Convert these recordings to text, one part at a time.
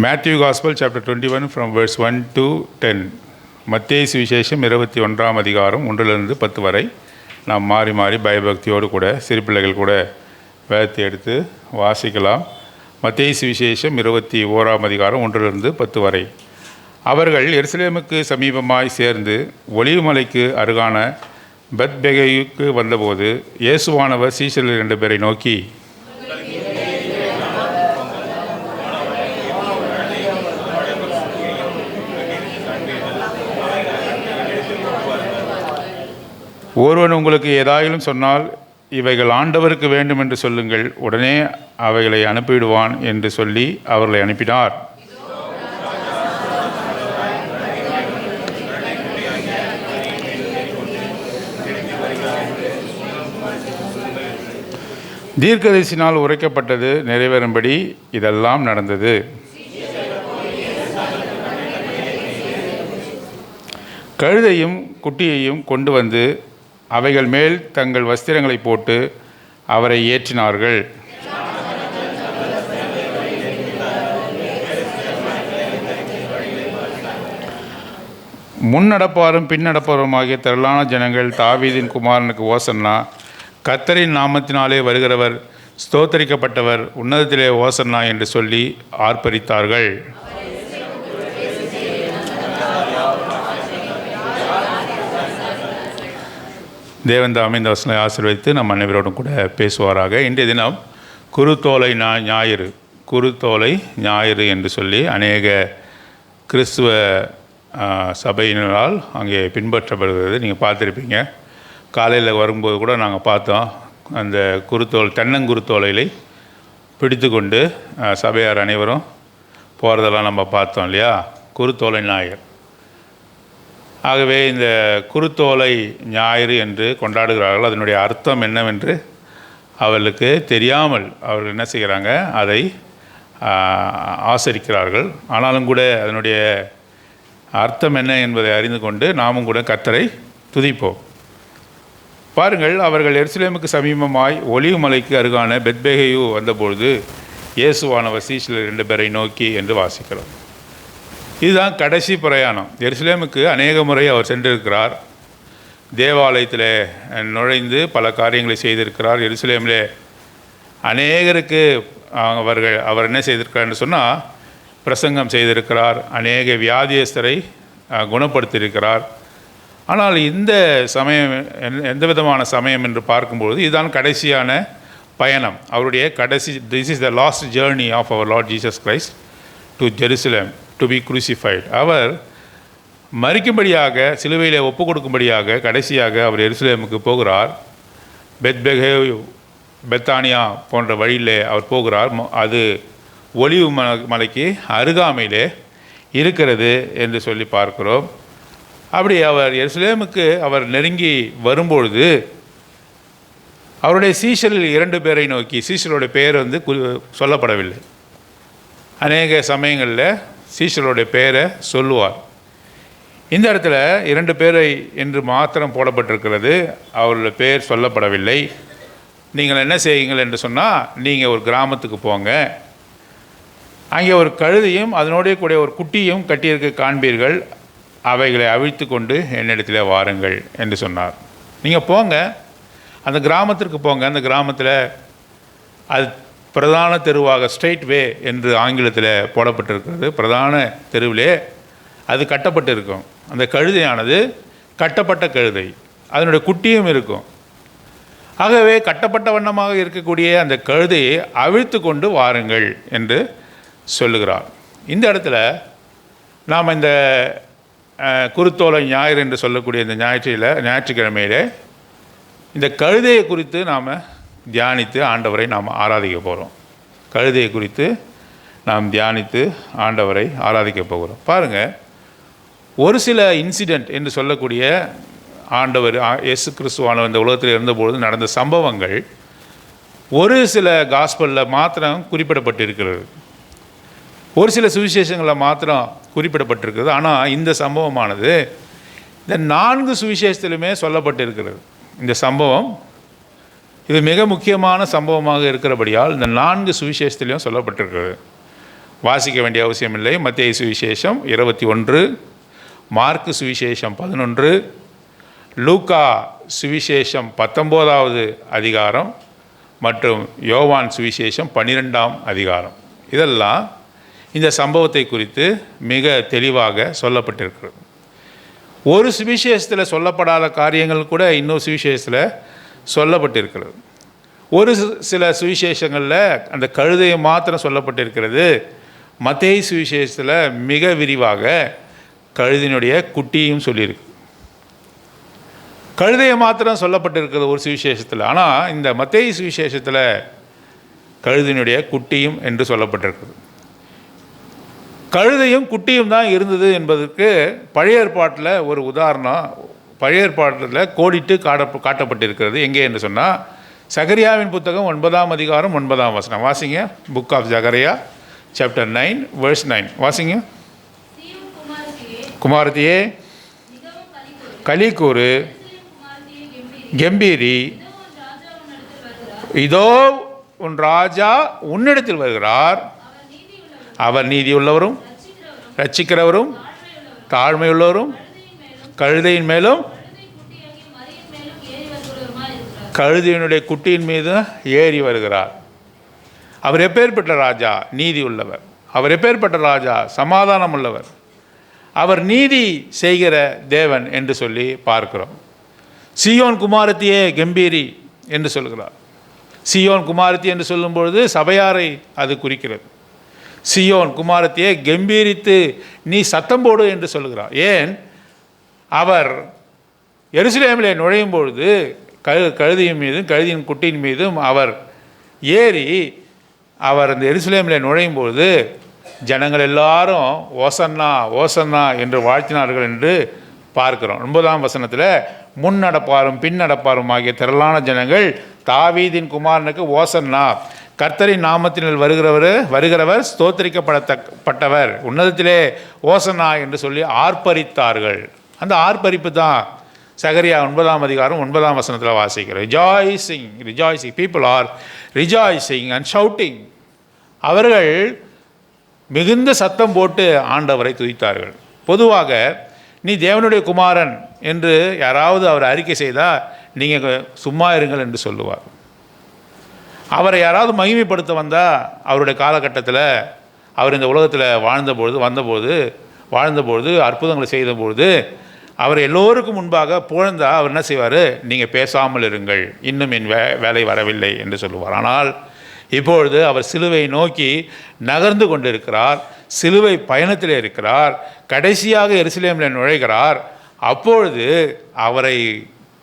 Matthew Gospel chapter 21 from verse 1 to 10. மத்தேயு சுவிசேஷம் 21ஆம் அதிகாரம் 1லிருந்து 10 வரை நாம் மாறி மாறி பயபக்தியோடு கூட சிறு பிள்ளைகள் கூட வேதத்தை எடுத்து வாசிக்கலாம். மத்தேயு சுவிசேஷம் 21ஆம் அதிகாரம் 1லிருந்து 10 வரை. அவர்கள் எருசலேமுக்கு சமீபமாய் சேர்ந்து ஒலிவ மலைக்கு அருகான பெத்பகேயுக்கு வந்தபோது இயேசுவானவர் சீஷர்கள் 2 பேரை நோக்கி, ஒருவன் உங்களுக்கு ஏதாயிலும் சொன்னால் இவைகள் ஆண்டவருக்கு வேண்டும் என்று சொல்லுங்கள், உடனே அவைகளை அனுப்பிவிடுவான் என்று சொல்லி அவர்களை அனுப்பினார். தீர்க்கதரிசினால் உரைக்கப்பட்டது நிறைவேறும்படி இதெல்லாம் நடந்தது. கழுதையும் குட்டியையும் கொண்டு வந்து அவைகள் மேல் தங்கள் வஸ்திரங்களை போட்டு அவரை ஏற்றினார்கள். முன்னடப்பாரும் பின்னடப்பாருமாகிய திரளான ஜனங்கள் தாவீதின் குமாரனுக்கு ஓசன்னா, கர்த்தரின் நாமத்தினாலே வருகிறவர் ஸ்தோத்தரிக்கப்பட்டவர், உன்னதத்திலே ஓசன்னா என்று சொல்லி ஆர்ப்பரித்தார்கள். தேவன் தாமே இந்த வசனத்தை ஆசீர்வதித்து நம் அனைவரோடும் கூட பேசுவாராக. இன்றைய தினம் குருத்தோலை ஞாயிறு, குருத்தோலை ஞாயிறு என்று சொல்லி அநேக கிறிஸ்துவ சபையினரால் அங்கே பின்பற்றப்படுகிறது. நீங்கள் பார்த்துருப்பீங்க. காலையில் வரும்போது கூட நாங்கள் பார்த்தோம், அந்த தென்னங்குருத்தோலைகளை பிடித்து கொண்டு சபையார் அனைவரும் போகிறதெல்லாம் நம்ம பார்த்தோம் இல்லையா, குருத்தோலை ஞாயிறு. ஆகவே இந்த குருத்தோலை ஞாயிறு என்று கொண்டாடுகிறார்கள். அதனுடைய அர்த்தம் என்னவென்று அவர்களுக்கு தெரியாமல் அவர்கள் என்ன செய்கிறாங்க, அதை ஆசரிக்கிறார்கள். ஆனாலும் கூட அதனுடைய அர்த்தம் என்ன என்பதை அறிந்து கொண்டு நாமும் கூட கர்த்தரை துதிப்போம். பாருங்கள், அவர்கள் எருசலேமுக்கு சமீபமாய் ஒலிவ மலைக்கு அருகான பெத்பகேயு வந்தபொழுது இயேசுவானவர் சீஷர்கள் 2 பேரை நோக்கி என்று வாசிக்கிறோம். இதுதான் கடைசி பிரயாணம். எருசலேமுக்கு அநேக முறை அவர் சென்றிருக்கிறார். தேவாலயத்தில் நுழைந்து பல காரியங்களை செய்திருக்கிறார். எருசலேமில் அநேகருக்கு அவர் என்ன செய்திருக்கிறார்னு சொன்னால், பிரசங்கம் செய்திருக்கிறார். அநேக வியாதியஸ்தரை குணப்படுத்தியிருக்கிறார். ஆனால் இந்த சமயம் எந்த விதமான சமயம் என்று பார்க்கும்பொழுது இதுதான் கடைசியான பயணம். அவருடைய this is the last journey of our Lord Jesus Christ to Jerusalem to be crucified. அவர் மரிக்கும்படியாக, சிலுவையில் ஒப்பு கொடுக்கும்படியாக கடைசியாக அவர் எருசலேமுக்கு போகிறார். பெத்பகேயு, பெத்தானியா போன்ற வழியில் அவர் போகிறார். அது ஒலிவ மலைக்கு அருகாமையிலே இருக்கிறது என்று சொல்லி பார்க்கிறோம். அப்படி அவர் எருசலேமுக்கு அவர் நெருங்கி வரும்பொழுது அவருடைய சீஷரில் 2 பேரை நோக்கி, சீஷருடைய பெயர் சொல்லப்படவில்லை. அநேக சமயங்களில் சீஷருடைய பெயரை சொல்லுவார். இந்த இடத்துல 2 பேரை என்று மாத்திரம் போடப்பட்டிருக்கிறது. அவருடைய பெயர் சொல்லப்படவில்லை. நீங்கள் என்ன செய்யுங்கள் என்று சொன்னால், நீங்கள் ஒரு கிராமத்துக்கு போங்க, அங்கே ஒரு கழுதையும் அதனுடைய கூட ஒரு குட்டியும் கட்டியிருக்க காண்பீர்கள், அவைகளை அவிழ்த்து கொண்டு என்னிடத்தில் வாருங்கள் என்று சொன்னார். நீங்கள் போங்க, அந்த கிராமத்திற்கு போங்க. அந்த கிராமத்தில் அது பிரதான தெருவாக ஸ்ட்ரெயிட் வே என்று ஆங்கிலத்தில் போடப்பட்டிருக்கிறது. பிரதான தெருவிலே அது கட்டப்பட்டு இருக்கும். அந்த கழுதையானது கட்டப்பட்ட கழுதை, அதனுடைய குட்டியும் இருக்கும். ஆகவே கட்டப்பட்ட வண்ணமாக இருக்கக்கூடிய அந்த கழுதையை அவிழ்த்து கொண்டு வாருங்கள் என்று சொல்லுகிறார். இந்த இடத்துல நாம் இந்த குருத்தோலை ஞாயிறு என்று சொல்லக்கூடிய இந்த ஞாயிற்றுக்கிழமையில் இந்த கழுதையை குறித்து நாம் தியானித்து ஆண்டவரை நாம் ஆராதிக்க போகிறோம். கழுதையை குறித்து நாம் தியானித்து ஆண்டவரை ஆராதிக்க போகிறோம். பாருங்கள், ஒரு சில இன்சிடெண்ட் என்று சொல்லக்கூடிய ஆண்டவர் இயேசு கிறிஸ்துவானவர் இந்த உலகத்தில் இருந்தபொழுது நடந்த சம்பவங்கள் ஒரு சில காஸ்பலில் மாத்திரம் குறிப்பிடப்பட்டிருக்கிறது, ஒரு சில சுவிசேஷங்களில் மாத்திரம் குறிப்பிடப்பட்டிருக்கிறது. ஆனால் இந்த சம்பவமானது இந்த 4 சுவிசேஷத்திலுமே சொல்லப்பட்டிருக்கிறது. இந்த சம்பவம் இது மிக முக்கியமான சம்பவமாக இருக்கிறபடியால் இந்த 4 சுவிசேஷத்திலையும் சொல்லப்பட்டிருக்கிறது. வாசிக்க வேண்டிய அவசியமில்லை. மத்தேயு சுவிசேஷம் 21, மார்க்கு சுவிசேஷம் 11, லூக்கா சுவிசேஷம் 19வது அதிகாரம் மற்றும் யோவான் சுவிசேஷம் 12ஆம் அதிகாரம். இதெல்லாம் இந்த சம்பவத்தை குறித்து மிக தெளிவாக சொல்லப்பட்டிருக்கிறது. ஒரு சுவிசேஷத்தில் சொல்லப்படாத காரியங்கள் கூட இன்னொரு சுவிசேஷத்தில் சொல்லப்பட்டிருக்கிறது. ஒரு சில சுவிசேஷங்களில் அந்த கழுதையை மாத்திரம் சொல்லப்பட்டிருக்கிறது. மத்தேயு சுவிசேஷத்தில் மிக விரிவாக கழுதையினுடைய குட்டியும் சொல்லியிருக்கு. கழுதையை மாத்திரம் சொல்லப்பட்டிருக்கிறது ஒரு சுவிசேஷத்தில். ஆனால் இந்த மத்தேயு சுவிசேஷத்தில் கழுதையினுடைய குட்டியும் என்று சொல்லப்பட்டிருக்கிறது. கழுதையும் குட்டியும் தான் இருந்தது என்பதற்கு பழைய ஏற்பாட்டில் ஒரு உதாரணம், பழைய ஏற்பாட்டில் கோடிட்டு காட்டப்பட்டிருக்கிறது. எங்கே என்று சொன்னால் சகரியாவின் புத்தகம் 9ஆம் அதிகாரம் 9ஆம் வசனம். வாசிங்க. Book of Zechariah chapter 9 verse 9 வாசிங்க. குமாரத்தியே கலிக்கூறு, கம்பீரி, இதோ உன் ராஜா உன்னிடத்தில் வருகிறார். அவர் நீதியுள்ளவரும் ரட்சிக்கிறவரும் தாழ்மையுள்ளவரும் கழுதையின் மேலும் கழுதையினுடைய குட்டியின் மீது ஏறி வருகிறார். அவர் எப்பேற்பட்ட ராஜா? நீதி உள்ளவர். அவர் எப்பேற்பட்ட ராஜா? சமாதானம் உள்ளவர். அவர் நீதி செய்கிற தேவன் என்று சொல்லி பார்க்கிறோம். சீயோன் குமாரத்தியே கம்பீரி என்று சொல்கிறார். சீயோன் குமாரத்தி என்று சொல்லும்பொழுது சபையாரை அது குறிக்கிறது. சீயோன் குமாரத்தியே கம்பீரித்து நீ சத்தம் போடு என்று சொல்கிறார். ஏன்? அவர் எருசலேமிலே நுழையும் பொழுது கழுதையின் மீதும் கழுதையின் குட்டியின் மீதும் அவர் ஏறி அவர் அந்த எருசலேமிலே நுழையும் பொழுது ஜனங்கள் எல்லாரும் ஓசன்னா ஓசன்னா என்று வாழ்த்தினார்கள் என்று பார்க்கிறோம். 9ஆம் வசனத்தில் முன் நடப்பாரும் பின் நடப்பாரும் ஆகிய திரளான ஜனங்கள் தாவீதின் குமாரனுக்கு ஓசன்னா, கர்த்தரின் நாமத்தினால் வருகிறவர் ஸ்தோத்திரிக்கப்படப்பட்டவர், உன்னதத்திலே ஓசன்னா என்று சொல்லி ஆர்ப்பரித்தார்கள். அந்த ஆர்ப்பரிப்பு தான் சகரியா 9ஆம் அதிகாரம் 9ஆம் வசனத்தில் வாசிக்கிறோம். Rejoicing people are rejoicing and shouting. அவர்கள் மிகுந்த சத்தம் போட்டு ஆண்டவரை துதித்தார்கள். பொதுவாக நீ தேவனுடைய குமாரன் என்று யாராவது அவர் அறிக்கை செய்தால் நீங்கள் சும்மா இருங்கள் என்று சொல்லுவார். அவரை யாராவது மகிமைப்படுத்த வந்தால் அவருடைய காலகட்டத்தில் அவர் இந்த உலகத்தில் வாழ்ந்தபொழுது அற்புதங்களை செய்தபொழுது அவர் எல்லோருக்கும் முன்பாக புகழ்ந்தா அவர் என்ன செய்வார்? நீங்கள் பேசாமல் இருங்கள், இன்னும் என் வேலை வரவில்லை என்று சொல்லுவார். ஆனால் இப்பொழுது அவர் சிலுவை நோக்கி நகர்ந்து கொண்டிருக்கிறார். சிலுவை பயணத்தில் இருக்கிறார். கடைசியாக எருசலேமில் நுழைகிறார். அப்பொழுது அவரை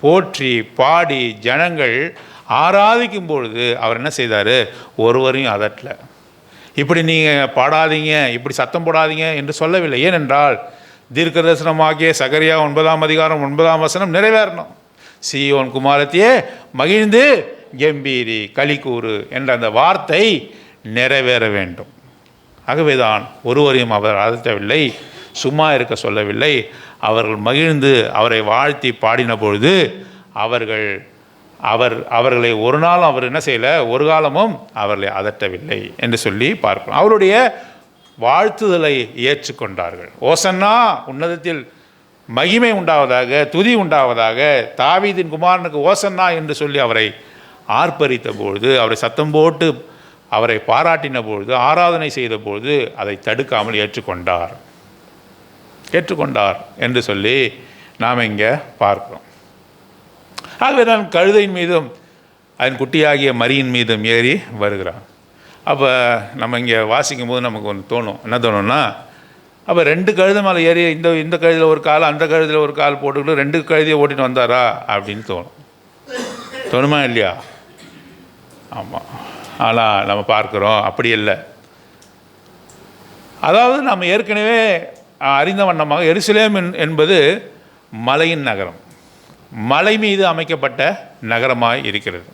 போற்றி பாடி ஜனங்கள் ஆராதிக்கும் பொழுது அவர் என்ன செய்தார்? ஒருவரையும் அதட்டல. இப்படி நீங்கள் பாடாதீங்க, இப்படி சத்தம் போடாதீங்க என்று சொல்லவில்லை. ஏனென்றால் தீர்க்கதரிசனமாகிய சகரியா 9ஆம் அதிகாரம் 9ஆம் வசனம் நிறைவேறணும். சீயோன் குமாரத்தியே மகிழ்ந்து கம்பீரி கலிக்கூறு என்ற அந்த வார்த்தை நிறைவேற வேண்டும். ஆகவேதான் ஒருவரையும் அவர் அதட்டவில்லை, சும்மா இருக்க சொல்லவில்லை. அவர்கள் மகிழ்ந்து அவரை வாழ்த்தி பாடின பொழுது அவர்களை ஒரு நாளும் அவர் என்ன செய்யலை, ஒரு காலமும் அவர்களை அதட்டவில்லை என்று சொல்லி பார்க்கிறோம். அவருடைய வாழ்த்துதலை ஏற்றுக்கொண்டார்கள். ஓசன்னா, உன்னதத்தில் மகிமை உண்டாவதாக, துதி உண்டாவதாக, தாவீதின் குமாரனுக்கு ஓசன்னா என்று சொல்லி அவரை ஆர்ப்பரித்த பொழுது, அவரை சத்தம் போட்டு அவரை பாராட்டின பொழுது, ஆராதனை செய்த பொழுது அதை தடுக்காமல் ஏற்றுக்கொண்டார் என்று சொல்லி நாம் இங்கே பார்க்கிறோம். ஆகவே தான் கழுதையின் மீதும் அதன் குட்டியாகிய மரியின் மீதும் ஏறி வருகிறார். அப்போ நம்ம இங்கே வாசிக்கும் போது நமக்கு ஒன்று தோணும். என்ன தோணும்னா, அப்போ 2 கழுதை மேலே ஏறி இந்த கழுதியில் ஒரு கால் அந்த கழுதியில் ஒரு கால் போட்டுக்கிட்டு 2 கழுதியை ஓட்டிட்டு வந்தாரா அப்படின்னு தோணுமா இல்லையா? ஆமாம். ஆனால் நம்ம பார்க்குறோம் அப்படி இல்லை. அதாவது நம்ம ஏற்கனவே அறிந்த வண்ணமாக எருசலேம் என்பது மலையின் நகரம், மலை மீது அமைக்கப்பட்ட நகரமாய் இருக்கிறது.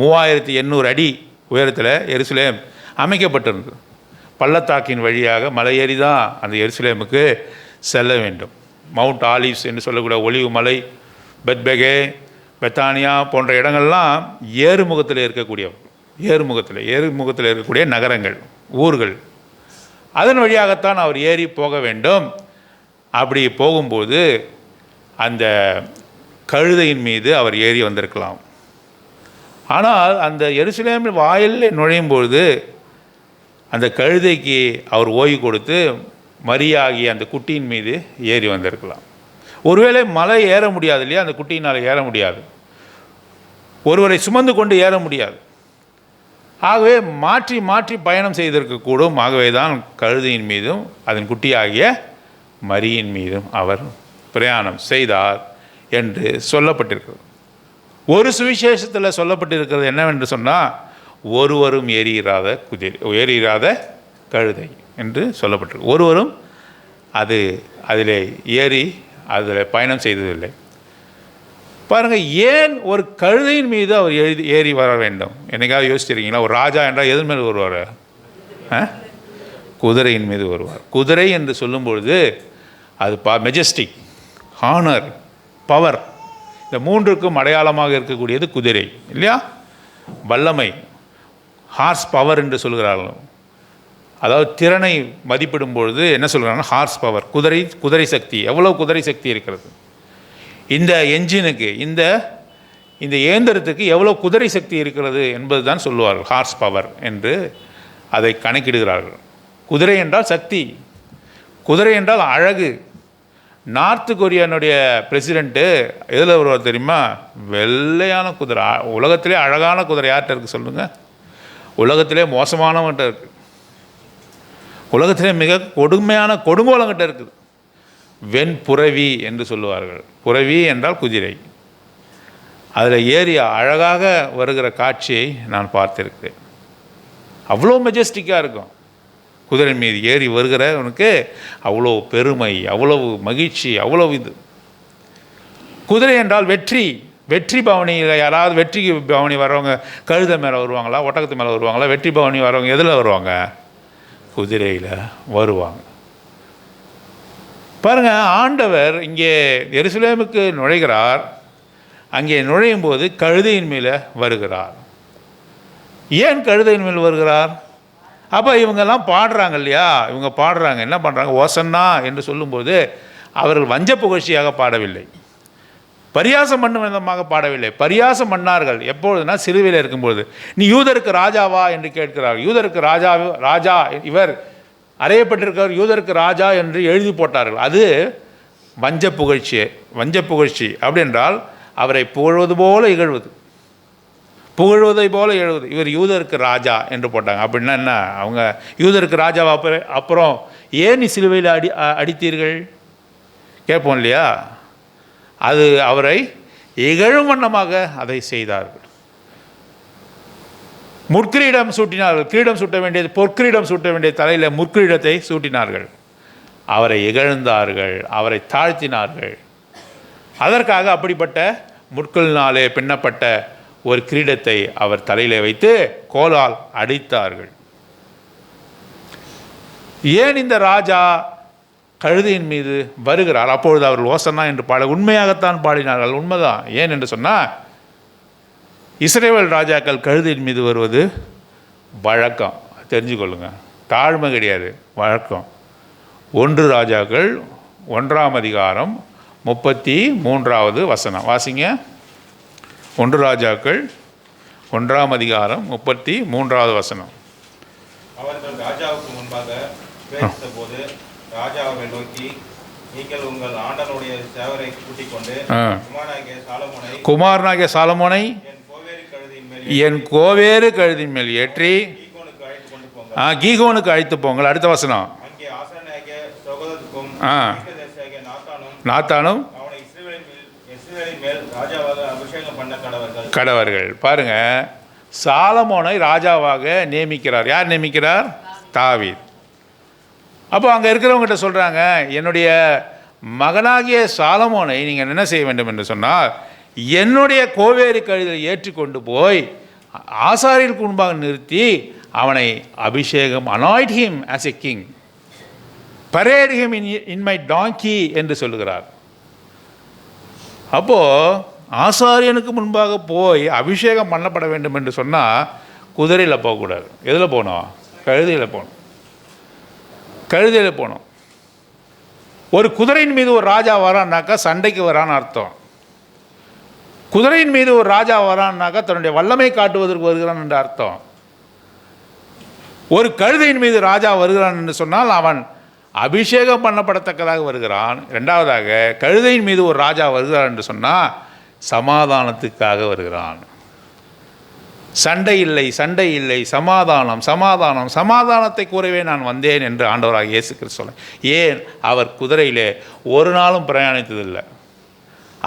3800 அடி உயரத்தில் எருசலேம் அமைக்கப்பட்டிருந்தது. பள்ளத்தாக்கின் வழியாக மலையேறி தான் அந்த எருசலேமுக்கு செல்ல வேண்டும். மவுண்ட் ஆலிவ்ஸ் என்று சொல்லக்கூடிய ஒலிவு மலை, பெத்பெகே, பெத்தானியா போன்ற இடங்கள்லாம் ஏறுமுகத்தில் இருக்கக்கூடிய நகரங்கள், ஊர்கள். அதன் வழியாகத்தான் அவர் ஏறி போக வேண்டும். அப்படி போகும்போது அந்த கழுதையின் மீது அவர் ஏறி வந்திருக்கலாம். ஆனால் அந்த எருசலேம் வாயிலில் நுழையும்பொழுது அந்த கழுதைக்கு அவர் ஓய்வு கொடுத்து மரியாகிய அந்த குட்டியின் மீது ஏறி வந்திருக்கலாம். ஒருவேளை மலை ஏற முடியாது இல்லையா, அந்த குட்டியினால் ஏற முடியாது, ஒருவரை சுமந்து கொண்டு ஏற முடியாது. ஆகவே மாற்றி மாற்றி பயணம் செய்திருக்கக்கூடும். ஆகவே தான் கழுதையின் மீதும் அதன் குட்டியாகிய மரியின் மீதும் அவர் பிரயாணம் செய்தார் என்று சொல்லப்பட்டிருக்கிறது. ஒரு சுவிசேஷத்தில் சொல்லப்பட்டிருக்கிறது என்னவென்று சொன்னால், ஒருவரும் ஏறியிராத கழுதை என்று சொல்லப்பட்டிருக்கு. ஒருவரும் அதில் ஏறி அதில் பயணம் செய்ததில்லை. பாருங்கள், ஏன் ஒரு கழுதையின் மீது அவர் ஏறி வர வேண்டும்? என்னைக்காவது யோசிச்சிருக்கீங்களா? ஒரு ராஜா என்றால் எதன் மேல் வருவார்? குதிரையின் மீது வருவார். குதிரை என்று சொல்லும்பொழுது அது மெஜஸ்டிக், ஹானர், பவர், இந்த மூன்றுக்கும் அடையாளமாக இருக்கக்கூடியது குதிரை இல்லையா? வல்லமை, ஹார்ஸ் பவர் என்று சொல்கிறார்கள். அதாவது திறனை மதிப்பிடும் பொழுது என்ன சொல்கிறாங்கன்னா ஹார்ஸ் பவர், குதிரை சக்தி. எவ்வளோ குதிரை சக்தி இருக்கிறது இந்த என்ஜினுக்கு, இந்த இயந்திரத்துக்கு எவ்வளோ குதிரை சக்தி இருக்கிறது என்பது தான் சொல்லுவார்கள் ஹார்ஸ் பவர் என்று அதை கணக்கிடுகிறார்கள். குதிரை என்றால் சக்தி, குதிரை என்றால் அழகு. நார்த்து கொரியானுடைய பிரசிடெண்ட்டு எதில் வருவார் தெரியுமா? வெள்ளையான குதிரை. உலகத்திலே அழகான குதிரை யார்கிட்ட இருக்குது சொல்லுங்கள்? உலகத்திலே மோசமானவன்கிட்ட இருக்குது. உலகத்திலே மிக கொடுமையான கொடுங்கோலங்கிட்ட இருக்குது. வெண்புறவி என்று சொல்லுவார்கள். புறவி என்றால் குதிரை. அதில் ஏறி அழகாக வருகிற காட்சியை நான் பார்த்திருக்கிறேன். அவ்வளோ மெஜஸ்டிக்காக இருக்கும். குதிரை மீது ஏறி வருகிறவனுக்கு அவ்வளோ பெருமை, அவ்வளவு மகிழ்ச்சி, அவ்வளோ இது. குதிரை என்றால் வெற்றி பவனியில் யாராவது வெற்றி பவனி வரவங்க கழுதை மேலே வருவாங்களா, ஒட்டகத்து மேலே வருவாங்களா? வெற்றி பவனி வரவங்க எதில் வருவாங்க? குதிரையில் வருவாங்க. பாருங்கள், ஆண்டவர் இங்கே எருசலேமுக்கு நுழைகிறார். அங்கே நுழையும் போது கழுதையின் மேலே வருகிறார். ஏன் கழுதையின் மேல் வருகிறார்? அப்போ இவங்கெல்லாம் பாடுறாங்க இல்லையா, இவங்க பாடுறாங்க, என்ன பண்ணுறாங்க? ஓசன்னா என்று சொல்லும்போது அவர்கள் வஞ்ச புகழ்ச்சியாக பாடவில்லை, பரியாசம் பண்ணும் விதமாக பாடவில்லை. பரியாசம் பண்ணார்கள் எப்பொழுதுனா சிலுவையில் இருக்கும்பொழுது. நீ யூதருக்கு ராஜாவா என்று கேட்கிறார். யூதருக்கு ராஜா இவர் அறையப்பட்டிருக்கிறவர் யூதருக்கு ராஜா என்று எழுதி போட்டார்கள். அது வஞ்ச புகழ்ச்சி. அப்படி என்றால் அவரை புகழ்வது போல இகழ்வது, புகழ்வதை போல எழுவது. இவர் யூதருக்கு ராஜா என்று போட்டாங்க. அப்படின்னா என்ன? அவங்க யூதருக்கு ராஜாவா அப்புறம் ஏன் நீ சிலுவையில் அடித்தீர்கள் கேட்போம் இல்லையா? அது அவரை இகழும் வண்ணமாக அதை செய்தார்கள். முற்கிரீடம் சூட்டினார்கள். கிரீடம் சூட்ட வேண்டியது, பொற்கிரீடம் சூட்ட வேண்டிய தலையில் முற்கிரீடத்தை சூட்டினார்கள். அவரை இகழ்ந்தார்கள், அவரை தாழ்த்தினார்கள். அதற்காக அப்படிப்பட்ட முட்களினாலே பின்னப்பட்ட ஒரு கிரீடத்தை அவர் தலையில் வைத்து கோலால் அடித்தார்கள். ஏன் இந்த ராஜா கழுதையின் மீது வருகிறார்? அப்பொழுது அவர்கள் ஓசன்னா என்று உண்மையாகத்தான் பாடினார்கள். உண்மைதான். ஏன் என்று சொன்னால், இஸ்ரவேல் ராஜாக்கள் கழுதையின் மீது வருவது வழக்கம். தெரிஞ்சுக்கொள்ளுங்க, தாழ்மை கிடையாது, வழக்கம். 1 ராஜாக்கள் 1ஆம் அதிகாரம் 33வது வசனம் வாசிங்க. 1 ராஜாக்கள் 1ஆம் அதிகாரம் 33வது வசனம். அவர்கள் ராஜாவுக்கு முன்பாக பேசித்தபோது ராஜா அவரை நோக்கி, நீங்கள் உங்கள் ஆண்டனுடைய சேவரை கூட்டிக் கொண்டு குமாரனாகிய சாலமோனை என் கோவேறு கழுதின் மேல் ஏற்றி கீகோனுக்கு அழைத்து போங்கள். அடுத்த வசனம். நாத்தானும் கடவர்கள். பாருங்க, சாலமோனை ராஜாவாக நியமிக்கிறார். யார் நியமிக்கிறார்? தாவீது. அப்போ அங்கே இருக்கிறவங்ககிட்ட சொல்கிறாங்க, என்னுடைய மகனாகிய சாலமோனை நீங்கள் என்ன செய்ய வேண்டும் என்று சொன்னால், என்னுடைய கோவேறு கழுதை ஏற்றிக்கொண்டு போய் ஆசாரியர்களுக்கு முன்பாக நிறுத்தி அவனை அபிஷேகம், anoint him as a king, parade him in my donkey என்று சொல்லுகிறார். அப்போது ஆசாரியனுக்கு முன்பாக போய் அபிஷேகம் பண்ணப்பட வேண்டும் என்று சொன்னால் குதிரையில் போகக்கூடாது. எதில் போகணும்? கழுதையில் போகணும். கழுதையில் போனோம். ஒரு குதிரையின் மீது ஒரு ராஜா வரான்னாக்கா சண்டைக்கு வரான்னு அர்த்தம். குதிரையின் மீது ஒரு ராஜா வரான்னாக்கா தன்னுடைய வல்லமை காட்டுவதற்கு வருகிறான் என்ற அர்த்தம். ஒரு கழுதையின் மீது ராஜா வருகிறான் என்று சொன்னால் அவன் அபிஷேகம் பண்ணப்படத்தக்கதாக வருகிறான். இரண்டாவதாக கழுதையின் மீது ஒரு ராஜா வருகிறான் என்று சொன்னால் சமாதானத்துக்காக வருகிறான். சண்டை இல்லை, சண்டை இல்லை, சமாதானம், சமாதானம், சமாதானத்தை கூறவே நான் வந்தேன் என்று ஆண்டவராக இயேசு கிறிஸ்து சொல்ல. ஏன்? அவர் குதிரையிலே ஒரு நாளும் பிரயாணித்ததில்லை,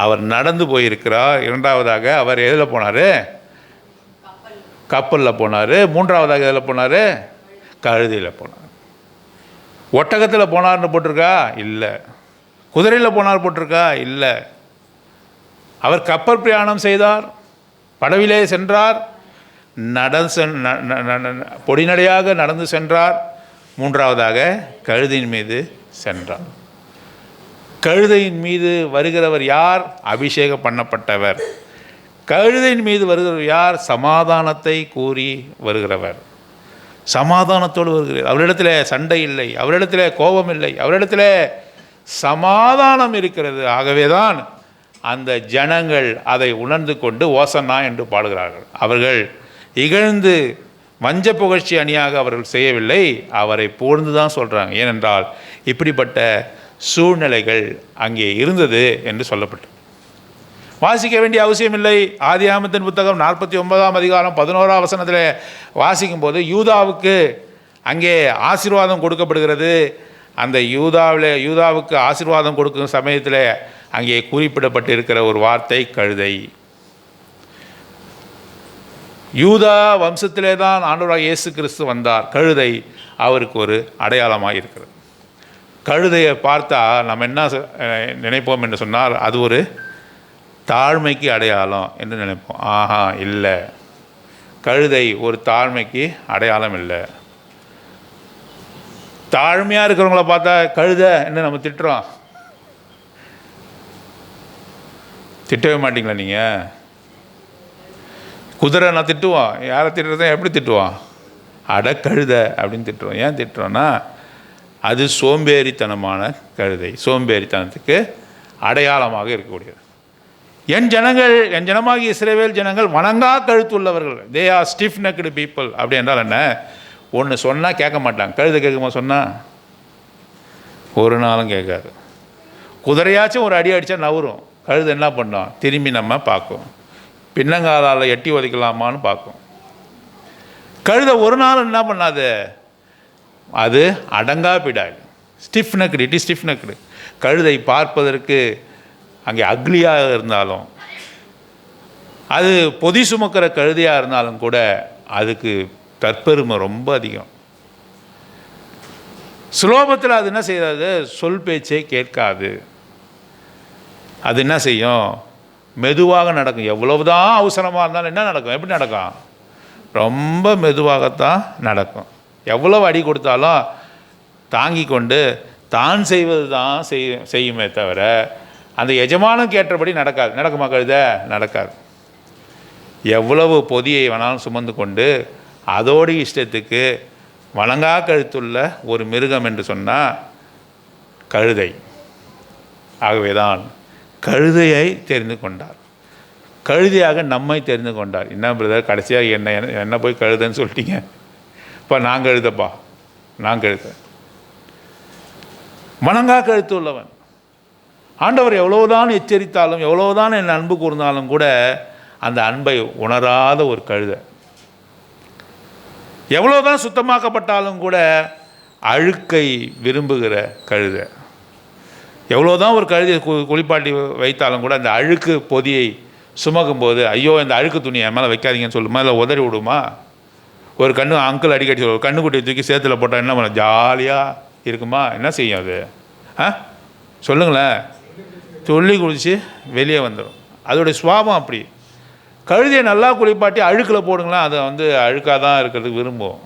அவர் நடந்து போயிருக்கிறார். இரண்டாவதாக அவர் எதில் போனார்? கப்பலில் போனார். மூன்றாவதாக எதில் போனார்? கழுதையில் போனார். ஒட்டகத்தில் போனார்னு போட்டிருக்கா? இல்லை. குதிரையில் போனார் போட்டிருக்கா? இல்லை. அவர் கப்பல் பிரயாணம் செய்தார், படவிலே சென்றார், பொடிநடையாக நடந்து சென்றார். மூன்றாவதாக கழுதையின் மீது சென்றார். கழுதையின் மீது வருகிறவர் யார்? அபிஷேகம் பண்ணப்பட்டவர். கழுதையின் மீது வருகிறவர் யார்? சமாதானத்தை கூறி வருகிறவர். சமாதானத்தோடு வருகிறார். அவரிடத்தில் சண்டை இல்லை, அவரிடத்தில் கோபம் இல்லை, அவரிடத்தில் சமாதானம் இருக்கிறது. ஆகவே தான் அந்த ஜனங்கள் அதை உணர்ந்து கொண்டு ஓசன்னா என்று பாடுகிறார்கள். அவர்கள் இகழ்ந்து வஞ்ச புகழ்ச்சி அணியாக அவர்கள் செய்யவில்லை, அவரை புகழ்ந்து தான் சொல்கிறாங்க. ஏனென்றால் இப்படிப்பட்ட சூழ்நிலைகள் அங்கே இருந்தது என்று சொல்லப்பட்டு வாசிக்க வேண்டிய அவசியம் இல்லை. ஆதியாகமத்தின் புத்தகம் 49ஆம் அதிகாரம் 11ஆம் வசனத்தில் வாசிக்கும்போது யூதாவுக்கு அங்கே ஆசீர்வாதம் கொடுக்கப்படுகிறது. அந்த யூதாவுக்கு ஆசீர்வாதம் கொடுக்கும் சமயத்தில் அங்கே குறிப்பிடப்பட்டு இருக்கிற ஒரு வார்த்தை கழுதை. யூதா வம்சத்திலே தான் ஆண்டவராக இயேசு கிறிஸ்து வந்தார். கழுதை அவருக்கு ஒரு அடையாளமாக இருக்கிறது. கழுதையை பார்த்தா நம்ம என்ன நினைப்போம் என்று சொன்னால் அது ஒரு தாழ்மைக்கு அடையாளம் என்று நினைப்போம். ஆஹா, இல்லை, கழுதை ஒரு தாழ்மைக்கு அடையாளம் இல்லை. தாழ்மையாக இருக்கிறவங்கள பார்த்தா கழுதை என்ன நம்ம திட்டுறோம்? திட்டவே மாட்டிங்களா நீங்கள்? குதிரை நான் திட்டுவோம். யாரை திட்டுறத எப்படி திட்டுவோம்? அட கழுதை அப்படின்னு திட்டுவோம். ஏன் திட்டுறோன்னா அது சோம்பேறித்தனமான கழுதை, சோம்பேறித்தனத்துக்கு அடையாளமாக இருக்கக்கூடியது. என் ஜனமாகிய இஸ்ரவேல் ஜனங்கள் வணங்கா கழுத்துள்ளவர்கள். They are stiff necked people. அப்படி என்றால் என்ன? ஒன்று சொன்னால் கேட்க மாட்டாங்க. கழுதை கேட்குமா? சொன்னால் ஒரு நாளும் கேட்காது. குதிரையாச்சும் ஒரு அடி அடித்தா நவரும். கழுதை என்ன பண்ணோம்? திரும்பி நம்ம பார்க்கும். பின்னங்காலால் எட்டி உதைக்கலாமான்னு பார்க்கும். கழுதை ஒரு நாள் என்ன பண்ணாது? அது அடங்கா பிடாது. Stiff necked, it is stiff necked. கழுதை பார்ப்பதற்கு அங்கே அக்லியாக இருந்தாலும், அது பொதி சுமக்கிற கழுதையாக இருந்தாலும் கூட அதுக்கு தற்பெருமை ரொம்ப அதிகம். சுலோபத்தில் அது என்ன செய்யாது? சொல் பேச்சே கேட்காது. அது என்ன செய்யும்? மெதுவாக நடக்கும். எவ்வளவுதான் அவசரமாக இருந்தாலும் என்ன நடக்கும்? எப்படி நடக்கும்? ரொம்ப மெதுவாகத்தான் நடக்கும். எவ்வளவு அடி கொடுத்தாலும் தாங்கி கொண்டு தான் செய்வது தான் செய்யுமே தவிர அந்த எஜமானுக்கு ஏற்றபடி நடக்காது. நடக்குமா கழுதை? நடக்காது. எவ்வளவு பொதியை வேணாலும் சுமந்து கொண்டு அதோடு இஷ்டத்துக்கு வணங்கா கழுத்துள்ள ஒரு மிருகம் என்று சொன்னால் கழுதை. ஆகவே தான் கழுதையை தெரிந்து கொண்டார். கழுதையாக நம்மை தெரிந்து கொண்டார். என்ன பிரதர், கடைசியாக என்ன போய் கழுதைன்னு சொல்லிட்டீங்க? இப்போ நான் கழுதப்பா, நான் கழுத. வணங்கா கழுத்து உள்ளவன். ஆண்டவர் எவ்வளவுதான் எச்சரித்தாலும், எவ்வளவுதான் என் அன்பு கூர்ந்தாலும் கூட அந்த அன்பை உணராத ஒரு கழுதை. எவ்வளோதான் சுத்தமாக்கப்பட்டாலும் கூட அழுக்கை விரும்புகிற கழுதை. எவ்வளோதான் ஒரு கழுதையை குளிப்பாட்டி வைத்தாலும் கூட அந்த அழுக்கு பொதியை சுமக்கும்போது ஐயோ இந்த அழுக்கு துணியை என் மேலே வைக்காதீங்கன்னு சொல்லுமா? இல்லை உதறி விடுமா? ஒரு அங்கிள் அடிக்கடி சொல்லுவோம், கண்ணுக்குட்டியை தூக்கி சேத்துல போட்டால் என்ன பண்ண? ஜாலியாக இருக்குமா? என்ன செய்யும் அது? சொல்லுங்களேன். சொல்லி குளிச்சு வெளியே வந்துடும். அதோடைய சுவாபம் அப்படி. கழுதையை நல்லா குளிப்பாட்டி அழுக்கில் போடுங்களேன், அதை அழுக்காக தான் இருக்கிறதுக்கு விரும்பும்.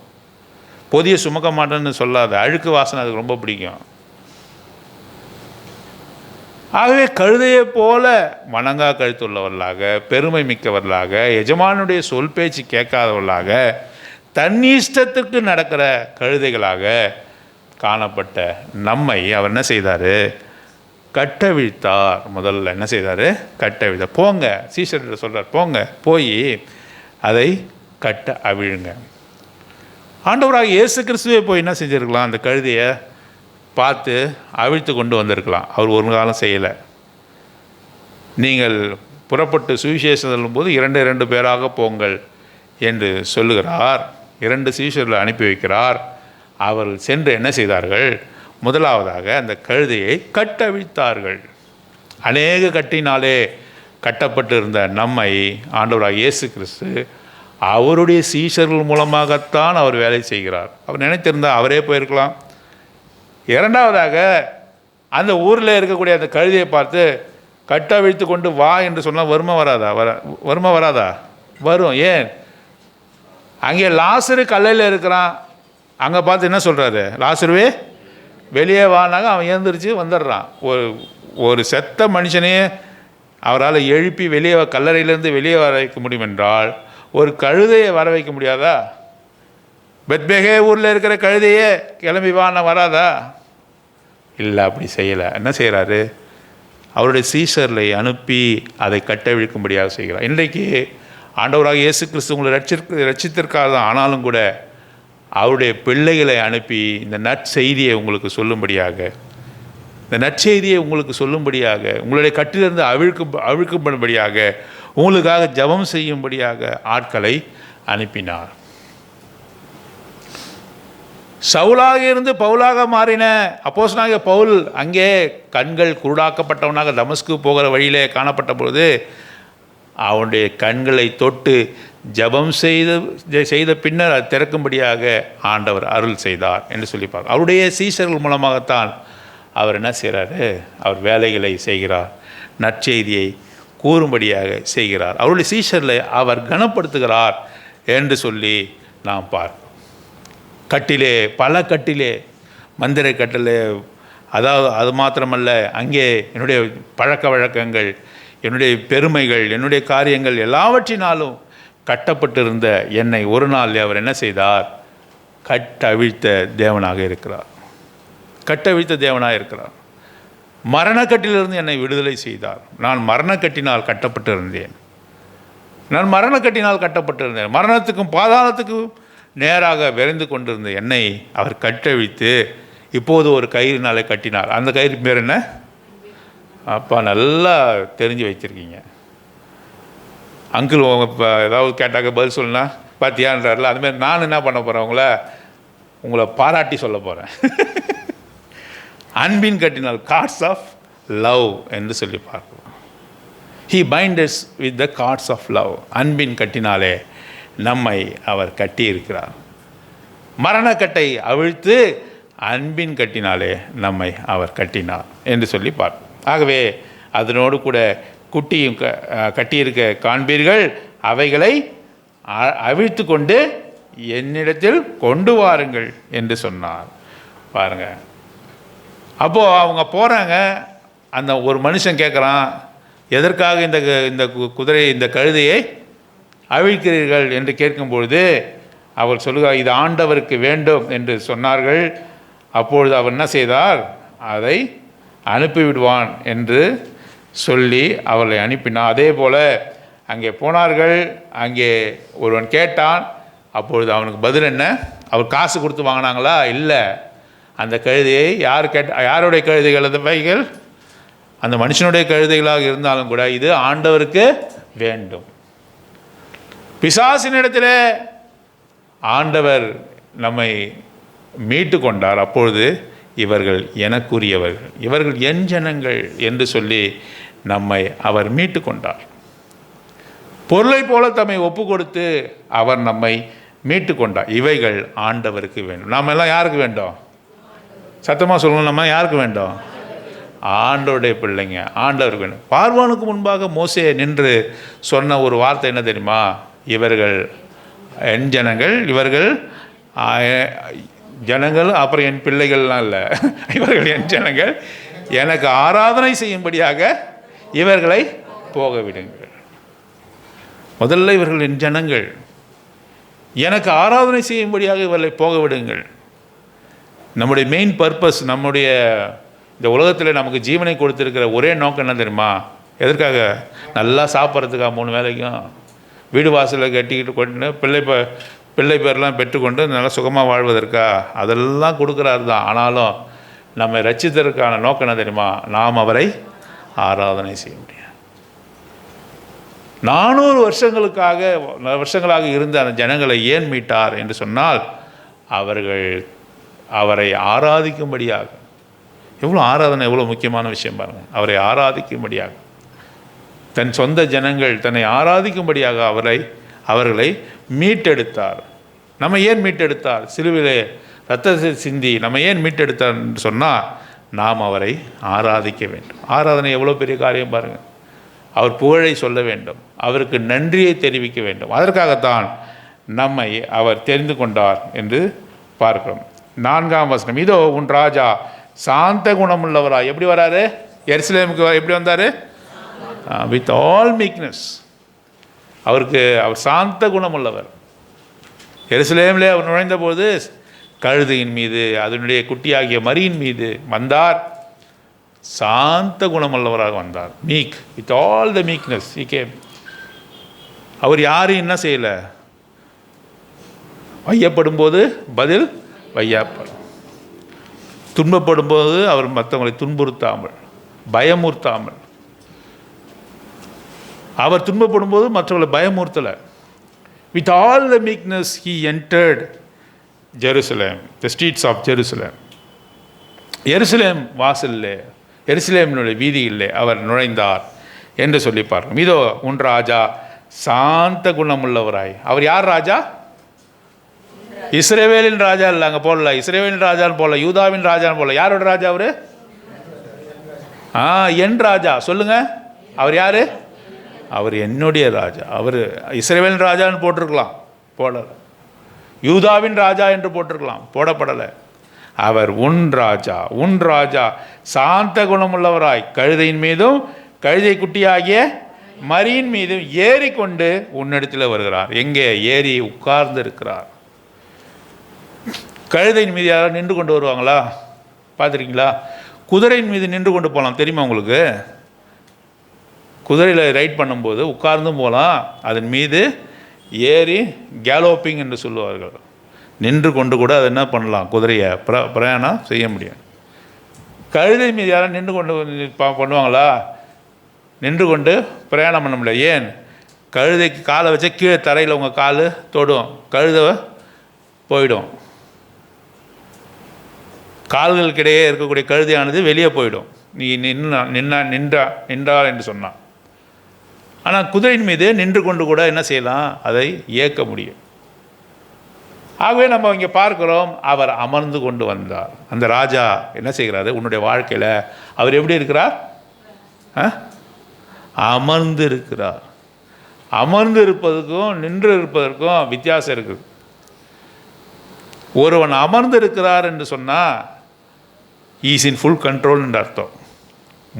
பொதியை சுமக்க மாட்டேன்னு சொல்லாது. அழுக்கு வாசனை அதுக்கு ரொம்ப பிடிக்கும். ஆகவே கழுதையை போல வணங்கா கழுத்துள்ளவர்களாக, பெருமை மிக்கவர்களாக, எஜமானுடைய சொல் பேச்சு கேட்காதவர்களாக, தன்னிஷ்டத்துக்கு நடக்கிற கழுதைகளாக காணப்பட்ட நம்மை அவர் என்ன செய்தார்? கட்டவிழ்த்தார். முதல்ல என்ன செய்தார்? கட்டவிழ்த்தார். போங்க, சீஷர்கிட்ட சொல்கிறார், போங்க, போய் அதை கட்ட அவிழுங்க. ஆண்டவராக இயேசு கிறிஸ்துவே போய் என்ன செஞ்சுருக்கலாம்? அந்த கழுதையை பார்த்து அவிழ்த்து கொண்டு வந்திருக்கலாம். அவர் ஒரு காலம் செய்யலை. நீங்கள் புறப்பட்டு சுவிசேஷம் சொல்லும்போது 2 பேராக போங்கள் என்று சொல்லுகிறார். 2 சீஷர்களை அனுப்பி வைக்கிறார். அவர்கள் சென்று என்ன செய்தார்கள்? முதலாவதாக அந்த கழுதையை கட்டவிழ்த்தார்கள். அநேக கட்டினாலே கட்டப்பட்டு இருந்த நம்மை ஆண்டவராக இயேசு கிறிஸ்து அவருடைய சீஷர்கள் மூலமாகத்தான் அவர் வேலை செய்கிறார். அவர் நினைத்திருந்தால் அவரே போயிருக்கலாம். இரண்டாவதாக அந்த ஊரில் இருக்கக்கூடிய அந்த கழுதையை பார்த்து கட்டவிழ்த்து கொண்டு வா என்று சொன்னால் வருமா வராதா? வரும். ஏன்? அங்கே லாசரு கல்லையில் இருக்கிறான். அங்கே பார்த்து என்ன சொல்கிறாரு? லாசருவே வெளியே வானாங்க. அவன் எழுந்திரிச்சு வந்துடுறான். ஒரு செத்த மனுஷனையே அவரால் எழுப்பி வெளியே கல்லறையிலேருந்து வெளியே வர வைக்க முடியும் என்றால் ஒரு கழுதையை வர வைக்க முடியாதா? பெத்பேகே ஊரில் இருக்கிற கழுதையே கிளம்பி வானா வராதா? இல்லை, அப்படி செய்யலை. என்ன செய்கிறாரு? அவருடைய சீஷர்களை அனுப்பி அதை கட்டவிழ்க்கும்படியாக செய்கிறார். இன்றைக்கு ஆண்டவராக இயேசு கிறிஸ்து உங்களை ரட்சித்திருக்காது. ஆனாலும் கூட அவருடைய பிள்ளைகளை அனுப்பி இந்த நற்செய்தியை உங்களுக்கு சொல்லும்படியாக, இந்த நற்செய்தியை உங்களுக்கு சொல்லும்படியாக, உங்களுடைய கட்டிலிருந்து அவிழ்க்கும்படியாக, உங்களுக்காக ஜெபம் செய்யும்படியாக ஆட்களை அனுப்பினார். சவுலாக இருந்து பவுலாக மாறின அப்போஸ்தலனாகிய பவுல் அங்கே கண்கள் குருடாக்கப்பட்டவனாக தமஸ்கு போகிற வழியிலே காணப்பட்ட பொழுது அவனுடைய கண்களை தொட்டு ஜெபம் செய்த பின்னர் அது திறக்கும்படியாக ஆண்டவர் அருள் செய்தார் என்று சொல்லிப்பார். அவருடைய சீஷர்கள் மூலமாகத்தான் அவர் என்ன செய்கிறாரு? அவர் வேலைகளை செய்கிறார், நற்செய்தியை கூறும்படியாக செய்கிறார். அவருடைய சீஷர்களை அவர் கனப்படுத்துகிறார் என்று சொல்லி நாம் பார்க்கிறோம். கட்டிலே, பல கட்டிலே, மந்திர கட்டிலே, அதாவது அது மாத்திரமல்ல, அங்கே என்னுடைய பழக்க வழக்கங்கள், என்னுடைய பெருமைகள், என்னுடைய காரியங்கள் எல்லாவற்றினாலும் கட்டப்பட்டிருந்த என்னை ஒரு நாள் அவர் என்ன செய்தார்? கட்டவிழ்த்த தேவனாக இருக்கிறார். கட்டவிழ்த்த தேவனாக இருக்கிறார். மரணக்கட்டிலிருந்து என்னை விடுதலை செய்தார். நான் மரணக்கட்டினால் கட்டப்பட்டிருந்தேன். மரணத்துக்கும் பாதாளத்துக்கும் நேராக விரைந்து கொண்டிருந்த என்னை அவர் கட்டவிழ்த்து இப்போது ஒரு கயிறுனாலே கட்டினார். அந்த கயிறு பேர் என்ன? அப்பா, நல்லா தெரிஞ்சு வச்சுருக்கீங்க. அங்கிள் இப்போ ஏதாவது கேட்டாக்க பதில் சொல்லுனா பார்த்தியான்றார்ல, அதுமாதிரி நான் என்ன பண்ண போகிறேன்? உங்களை பாராட்டி சொல்ல போகிறேன். அன்பின் கட்டினால், கார்ட்ஸ் ஆஃப் லவ் என்று சொல்லி பார்க்கிறோம். He binds with the cords of love. அன்பின் கட்டினாலே நம்மை அவர் கட்டி இருக்கிறார். மரணக்கட்டை அவிழ்த்து அன்பின் கட்டினாலே நம்மை அவர் கட்டினார் என்று சொல்லி பார்ப்போம். ஆகவே அதனோடு கூட குட்டியும் கட்டியிருக்க காண்பீர்கள், அவைகளை அவிழ்த்து கொண்டு என்னிடத்தில் கொண்டு வாருங்கள் என்று சொன்னார். பாருங்கள், அப்போது அவங்க போகிறாங்க. அந்த ஒரு மனுஷன் கேட்குறான், எதற்காக இந்த குதிரையை, இந்த கழுதையை அவிழ்க்கிறீர்கள் என்று கேட்கும்பொழுது அவர் சொல்லுகிறார், இது ஆண்டவருக்கு வேண்டும் என்று சொன்னார்கள். அப்பொழுது அவர் என்ன செய்தார்? அதை அனுப்பிவிடுவான் என்று சொல்லி அவர்களை அனுப்பினார். அதே போல் அங்கே போனார்கள். அங்கே ஒருவன் கேட்டான். அப்பொழுது அவனுக்கு பதில் என்ன? அவர் காசு கொடுத்து வாங்கினாங்களா? இல்லை. அந்த கழுதையை யாருடைய கழுதைகள்? அந்த பைகள் அந்த மனுஷனுடைய கழுதைகளாக இருந்தாலும் கூட இது ஆண்டவருக்கு வேண்டும். பிசாசினிடத்தில் ஆண்டவர் நம்மை மீட்டு கொண்டார். அப்பொழுது இவர்கள் எனக்குரியவர்கள், இவர்கள் என் ஜனங்கள் என்று சொல்லி நம்மை அவர் மீட்டு கொண்டார். பொருளை போல தம்மை ஒப்பு கொடுத்து அவர் நம்மை மீட்டு கொண்டார். இவைகள் ஆண்டவருக்கு வேண்டும். நாம் எல்லாம் யாருக்கு வேண்டும்? சத்தமாக சொல்லணும், நம்ம யாருக்கு வேண்டும்? ஆண்டவருடைய பிள்ளைங்க, ஆண்டவருக்கு வேண்டும். பார்வோனுக்கு முன்பாக மோசே நின்று சொன்ன ஒரு வார்த்தை என்ன தெரியுமா? இவர்கள் என் ஜனங்கள், இவர்கள் ஜனங்கள், அப்புறம் என் பிள்ளைகள்லாம் இல்லை, இவர்கள் என் ஜனங்கள், எனக்கு ஆராதனை செய்யும்படியாக இவர்களை போக விடுங்கள். முதல்ல இவர்கள் என் ஜனங்கள், எனக்கு ஆராதனை செய்யும்படியாக இவர்களை போக விடுங்கள். நம்முடைய மெயின் பர்பஸ், நம்முடைய இந்த உலகத்தில் நமக்கு ஜீவனை கொடுத்துருக்கிற ஒரே நோக்கம் என்ன தெரியுமா? எதற்காக? நல்லா சாப்பிட்றதுக்கா? 3 வேளைக்கும் வீடு வாசலில் கட்டிக்கிட்டு கொண்டு பிள்ளை பேர்லாம் பெற்றுக்கொண்டு நல்லா சுகமாக வாழ்வதற்கா? அதெல்லாம் கொடுக்குறாரு தான். ஆனாலும் நம்மை ரட்சித்ததற்கான நோக்கம் என்ன தெரியுமா? நாம் அவரை ஆராதனை செய்ய முடியும். 400 வருஷங்களாக இருந்த அந்த ஜனங்களை ஏன் மீட்டார் என்று சொன்னால், அவர்கள் அவரை ஆராதிக்கும்படியாக. எவ்வளோ ஆராதனை, எவ்வளோ முக்கியமான விஷயம் பாருங்கள். அவரை ஆராதிக்கும்படியாக, தன் சொந்த ஜனங்கள் தன்னை ஆராதிக்கும்படியாக அவர்களை மீட்டெடுத்தார். நம்ம ஏன் மீட்டெடுத்தார்? சிலுவிலே ரத்தத்தை சிந்தி நம்ம ஏன் மீட்டெடுத்தார் என்று சொன்னால், நாம் அவரை ஆராதிக்க வேண்டும். ஆராதனை எவ்வளோ பெரிய காரியம் பாருங்கள். அவர் புகழை சொல்ல வேண்டும், அவருக்கு நன்றியை தெரிவிக்க வேண்டும். அதற்காகத்தான் நம்மை அவர் தெரிந்து கொண்டார் என்று பார்க்கிறோம். 4ஆம் வசனம், இதோ உன் ராஜா சாந்த குணமுள்ளவரா. எப்படி வராரு? எருசலேமுக்கு எப்படி வந்தார்? With all meekness. அவர் சாந்த குணமுள்ளவர். எருசலேமிலே அவர் நுழைந்தபோது கழுதையின் மீது, அதனுடைய குட்டியாகிய மரியின் மீது வந்தார். சாந்த குணமுள்ளவராக வந்தார். Meek, with all the meekness he came. அவர் யாரும் என்ன செய்யலை? வையப்படும் போது பதில் வையாப்படும். துன்பப்படும் போது அவர் மற்றவங்களை துன்புறுத்தாமல், பயமுறுத்தாமல். அவர் துன்பப்படும் போது மற்றவர்களை பயமுறுத்தலை. With all the meekness he entered Jerusalem, the streets of Jerusalem. எருசலேம் வாசல்லே, எருசலேமினுடைய வீதியிலே அவர் நுழைந்தார் என்று சொல்லி பார்க்கணும். இதோ உன் ராஜா சாந்த குணமுள்ளவராய். அவர் யார் ராஜா? இஸ்ரவேலின் ராஜா இல்லை, அங்கே போடல. இஸ்ரவேலின் ராஜான்னு போடல, யூதாவின் ராஜான்னு போடல. யாரோட ராஜா அவர்? என் ராஜா. சொல்லுங்க, அவர் யாரு? அவர் என்னுடைய ராஜா. அவர் இஸ்ரவேலின் ராஜான்னு போட்டிருக்கலாம், போடலை. யூதாவின் ராஜா என்று போட்டிருக்கலாம், போடப்படலை. அவர் உன் ராஜா, உன் ராஜா சாந்த குணமுள்ளவராய் கழுதையின் மீதும் கழுதை குட்டியாகிய மரியின் மீதும் ஏறிக்கொண்டு உன்னிடத்தில் வருகிறார். எங்கே? ஏறி உட்கார்ந்து இருக்கிறார். கழுதையின் மீது யாராவது நின்று கொண்டு வருவாங்களா? பார்த்துருக்கீங்களா? குதிரையின் மீது நின்று கொண்டு போகலாம், தெரியுமா உங்களுக்கு? குதிரையில் ரைட் பண்ணும்போது உட்கார்ந்தும் போகலாம், அதன் மீது ஏறி கேலோப்பிங் என்று சொல்லுவார்கள். நின்று கொண்டு கூட அதை என்ன பண்ணலாம்? குதிரையை பிரயாணம் செய்ய முடியும். கழுதை மீது யாரும் நின்று கொண்டு பண்ணுவாங்களா? நின்று கொண்டு பிரயாணம் பண்ண முடியல. ஏன்? கழுதைக்கு காலை வச்சா கீழே தரையில் உங்கள் கால் தொடும், கழுதை போயிடும். கால்களுக்கிடையே இருக்கக்கூடிய கழுதையானது வெளியே போயிடும், நீ நின்றால் என்று சொன்னான். ஆனால் குதிரையின் மீது நின்று கொண்டு கூட என்ன செய்யலாம்? அதை இயக்க முடியும். ஆகவே நம்ம இங்கே பார்க்கிறோம், அவர் அமர்ந்து கொண்டு வந்தார். அந்த ராஜா என்ன செய்கிறாரு? உன்னுடைய வாழ்க்கையில் அவர் எப்படி இருக்கிறார்? அமர்ந்து இருக்கிறார். அமர்ந்து இருப்பதற்கும் நின்று இருப்பதற்கும் வித்தியாசம் இருக்குது. ஒருவன் அமர்ந்து இருக்கிறார் என்று சொன்னால் ஈஸ் இன் ஃபுல் கண்ட்ரோல் என்று அர்த்தம்.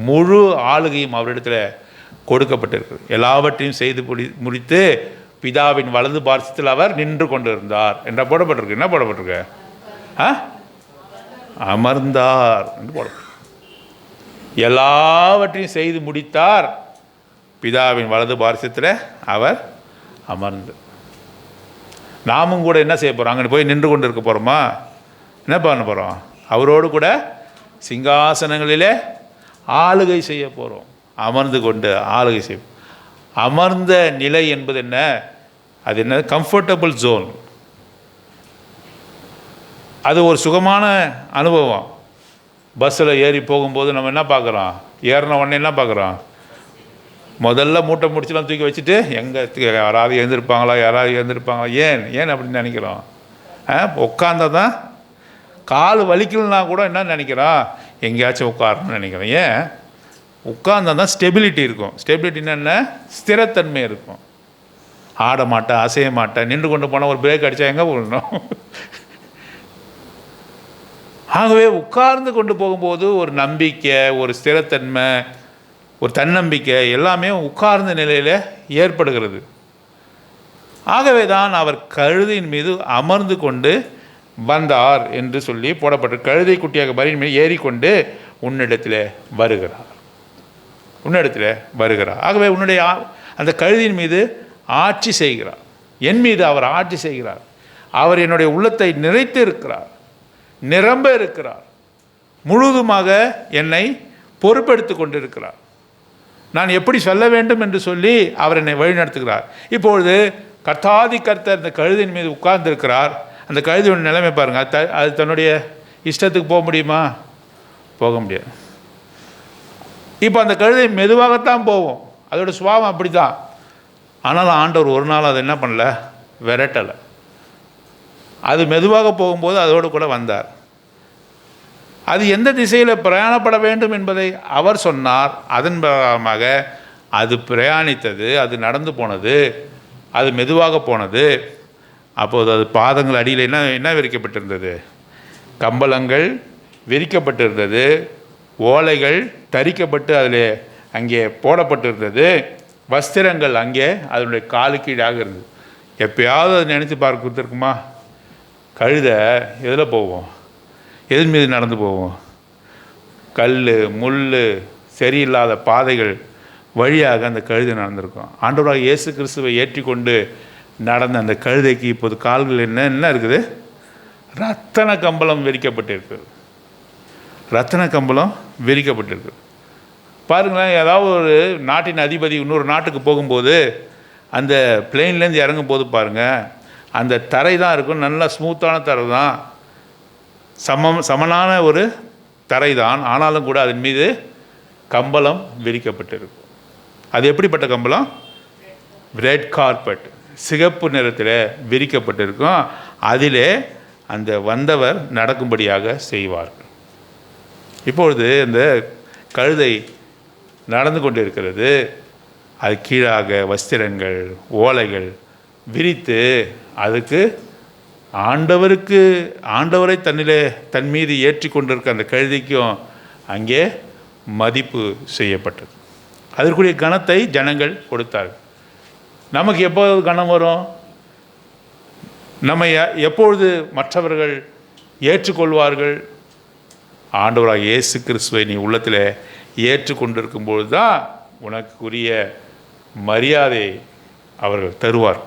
முழு ஆளுகையும் அவரிடத்தில் கொடுக்கப்பட்டிருக்கு. எல்லாவற்றையும் செய்து முடித்து பிதாவின் வலது பார்சத்தில் அவர் நின்று கொண்டு இருந்தார் என்ற போடப்பட்டிருக்கு. என்ன போடப்பட்டிருக்கு? அமர்ந்தார் என்று போடப்பட்டிருக்கு. எல்லாவற்றையும் செய்து முடித்தார். பிதாவின் வலது பார்சத்தில் அவர் அமர்ந்து. நாமும் கூட என்ன செய்ய போகிறோம்? அங்கே போய் நின்று கொண்டு இருக்க போகிறோமா? என்ன பண்ண போகிறோம்? அவரோடு கூட சிங்காசனங்களிலே ஆளுகை செய்ய போகிறோம். அமர்ந்து கொண்டு ஆளுகை செய்வோம். அமர்ந்த நிலை என்பது என்ன? அது என்ன? Comfortable zone. அது ஒரு சுகமான அனுபவம். பஸ்ஸில் ஏறி போகும்போது நம்ம என்ன பார்க்குறோம்? ஏறின உடனே என்ன பார்க்குறோம்? முதல்ல மூட்டை முடிச்சுலாம் தூக்கி வச்சுட்டு எங்கே யாராவது எழுந்திருப்பாங்களா? ஏன் அப்படின்னு நினைக்கிறோம்? உட்காந்தா தான் கால் வலிக்கலன்னா கூட என்ன நினைக்கிறோம்? எங்கேயாச்சும் உட்காரணும்னு நினைக்கிறோம். ஏன்? உட்கார்ந்தா தான் ஸ்டெபிலிட்டி இருக்கும். ஸ்டெபிலிட்டின்னா என்ன? ஸ்திரத்தன்மை இருக்கும். ஆட மாட்டேன், அசைய மாட்டேன். நின்று கொண்டு போனால் ஒரு பிரேக் அடித்தா எங்கே போடணும்? ஆகவே உட்கார்ந்து கொண்டு போகும்போது ஒரு நம்பிக்கை, ஒரு ஸ்திரத்தன்மை, ஒரு தன்னம்பிக்கை எல்லாமே உட்கார்ந்த நிலையில் ஏற்படுகிறது. ஆகவே தான் அவர் கழுதையின் மீது அமர்ந்து கொண்டு வந்தார் என்று சொல்லி போடப்பட்ட கழுதை குட்டியாக மரியின் மேல் ஏறிக்கொண்டு உன்னிடத்தில் வருகிறார். உன்னிடத்தில் வருகிறார். ஆகவே உன்னுடைய அந்த கழுதியின் மீது ஆட்சி செய்கிறார். என் மீது அவர் ஆட்சி செய்கிறார். அவர் என்னுடைய உள்ளத்தை நிறைத்து இருக்கிறார், நிரம்ப இருக்கிறார், முழுவதுமாக என்னை பொறுப்பெடுத்து கொண்டிருக்கிறார். நான் எப்படி சொல்ல வேண்டும் என்று சொல்லி அவர் என்னை வழிநடத்துகிறார். இப்பொழுது கர்த்தாதி கர்த்தர் அந்த கழுதியின் மீது உட்கார்ந்திருக்கிறார். அந்த கழுதியோட நிலைமை பாருங்கள். அது தன்னுடைய இஷ்டத்துக்கு போக முடியுமா? போக முடியாது. இப்போ அந்த கழுதை மெதுவாகத்தான் போகும், அதோட சுபாவம் அப்படி தான். ஆனாலும் ஆண்டவர் ஒரு நாள் அதை என்ன பண்ணல, விரட்டலை. அது மெதுவாக போகும்போது அதோடு கூட வந்தார். அது எந்த திசையில் பிரயாணப்பட வேண்டும் என்பதை அவர் சொன்னார். அதன் பிரகாரமாக அது பிரயாணித்தது, அது நடந்து போனது, அது மெதுவாக போனது. அப்போது அது பாதங்கள் அடியில் என்ன விரிக்கப்பட்டிருந்தது? கம்பளங்கள் விரிக்கப்பட்டிருந்தது, ஓலைகள் தரிக்கப்பட்டு அதில் அங்கே போடப்பட்டிருந்தது, வஸ்திரங்கள் அங்கே அதனுடைய காலுக்கீழாக இருந்தது. எப்பயாவது அதை நினச்சி பார்க்க கொடுத்துருக்குமா? கழுதை எதில் போவோம்? எதிர் மீது நடந்து போவோம்? கல், முள், சரியில்லாத பாதைகள் வழியாக அந்த கழுதை நடந்திருக்கும். ஆண்டவராக இயேசு கிறிஸ்துவை ஏற்றி கொண்டு நடந்த அந்த கழுதைக்கு இப்போது கால்கள் என்ன இருக்குது? ரத்தன கம்பளம் விரிக்கப்பட்டிருக்குது. ரத்தன கம்பளம் விரிக்கப்பட்டிருக்குது. பாருங்களேன், ஏதாவது ஒரு நாட்டின் அதிபதி இன்னொரு நாட்டுக்கு போகும்போது அந்த பிளெயின்லேருந்து இறங்கும் போது பாருங்கள், அந்த தரை தான் இருக்கும், நல்லா ஸ்மூத்தான தரை தான், சமனான ஒரு தரை தான். ஆனாலும் கூட அதன் மீது கம்பளம் விரிக்கப்பட்டிருக்கும். அது எப்படிப்பட்ட கம்பளம்? ரெட் கார்பெட், சிகப்பு நிறத்தில் விரிக்கப்பட்டிருக்கும். அதிலே அந்த வந்தவர் நடக்கும்படியாக செய்வார்கள். இப்பொழுது இந்த கழுதை நடந்து கொண்டிருக்கிறது. அது கீழாக வஸ்திரங்கள், ஓலைகள் விரித்து அதுக்கு ஆண்டவரை தன் மீது ஏற்றி கொண்டிருக்க அந்த கழுதைக்கும் அங்கே மதிப்பு செய்யப்பட்டது. அதற்குரிய கணத்தை ஜனங்கள் கொடுத்தார்கள். நமக்கு எப்போது கணம் வரும்? நம்ம எப்பொழுது மற்றவர்கள் ஏற்றுக்கொள்வார்கள்? ஆண்டவராக இயேசு கிறிஸ்துவை நீ உள்ளத்தில் ஏற்றுக்கொண்டிருக்கும்பொழுது தான் உனக்குரிய மரியாதை அவர்கள் தருவார்.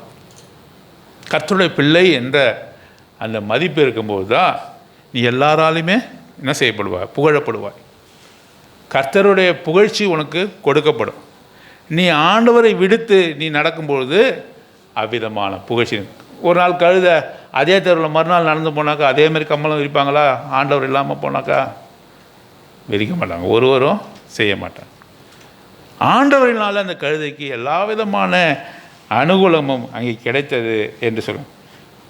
கர்த்தருடைய பிள்ளை என்ற அந்த மதிப்பு இருக்கும்போது தான் நீ எல்லாராலையுமே என்ன செய்யப்படுவாய்? புகழப்படுவாய். கர்த்தருடைய புகழ்ச்சி உனக்கு கொடுக்கப்படும். நீ ஆண்டவரை விடுத்து நீ நடக்கும்பொழுது அவ்விதமான புகழ்ச்சி. ஒரு நாள் கழுத அதே தெருவில் மறுநாள் நடந்து போனாக்கா அதேமாதிரி கம்பளம் விரிப்பாங்களா? ஆண்டவர் இல்லாமல் போனாக்கா விரிக்க மாட்டாங்க, ஒருவரும் செய்ய மாட்டாங்க. ஆண்டவரினால் அந்த கழுதைக்கு எல்லா விதமான அனுகூலமும் அங்கே கிடைத்தது என்று சொல்லுவோம்.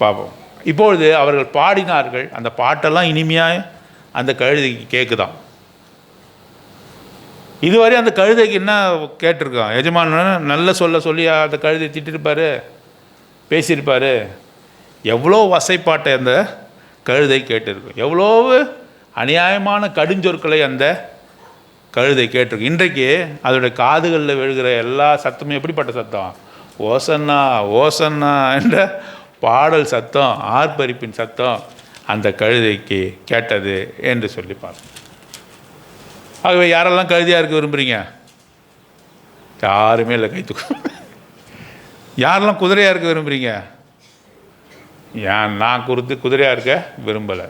பார்ப்போம். இப்பொழுது அவர்கள் பாடினார்கள். அந்த பாட்டெல்லாம் இனிமையாக அந்த கழுதைக்கு கேட்குதான். இதுவரை அந்த கழுதைக்கு என்ன கேட்டிருக்கான்? எஜமான நல்ல சொல்லி அந்த கழுதை திட்டிருப்பார், பேசியிருப்பார். எவ்வளோ வசைப்பாட்டை அந்த கழுதை கேட்டிருக்கும், எவ்வளோ அநியாயமான கடுஞ்சொற்களை அந்த கழுதை கேட்டிருக்கு. இன்றைக்கு அதோடைய காதுகளில் விழுகிற எல்லா சத்தமும் எப்படிப்பட்ட சத்தம்? ஓசன்னா ஓசன்னா என்ற பாடல் சத்தம், ஆர்ப்பரிப்பின் சத்தம் அந்த கழுதைக்கு கேட்டது என்று சொல்லிப்பார். ஆகவே யாரெல்லாம் கழுதியாக இருக்க விரும்புகிறீங்க? யாருமே இல்லை, கைத்துக்கும். யாரெல்லாம் குதிரையாக இருக்க விரும்புகிறீங்க? நான் குதிரையாக இருக்க விரும்பலை,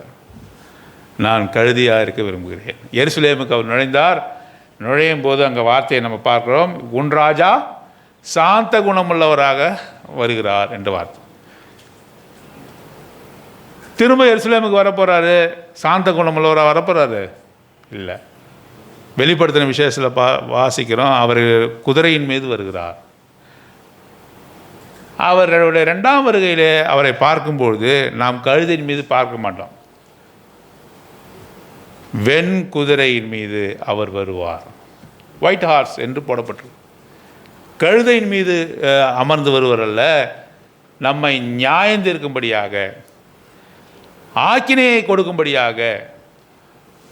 நான் கழுதியாக இருக்க விரும்புகிறேன். எருசலேமுக்கு அவர் நுழையும் போது அங்கே வார்த்தையை நம்ம பார்க்குறோம். உன் ராஜா சாந்த குணமுள்ளவராக வருகிறார் என்ற வார்த்தை. திரும்ப எருசலேமுக்கு வரப்போகிறாரு, சாந்த குணமுள்ளவராக வரப்போகிறாரு? இல்லை. வெளிப்படுத்தின விசேஷத்தில் வாசிக்கிறோம், அவர் குதிரையின் மீது வருகிறார். அவர்களுடைய 2ஆம் வருகையிலே அவரை பார்க்கும்பொழுது நாம் கழுதையின் மீது பார்க்க மாட்டோம், வெண் குதிரையின் மீது அவர் வருவார். ஒயிட் ஹார்ஸ் என்று போடப்பட்டிருக்கு. கழுதையின் மீது அமர்ந்து வருவர் அல்ல, நம்மை நியாயந்திருக்கும்படியாக, ஆக்கினையை கொடுக்கும்படியாக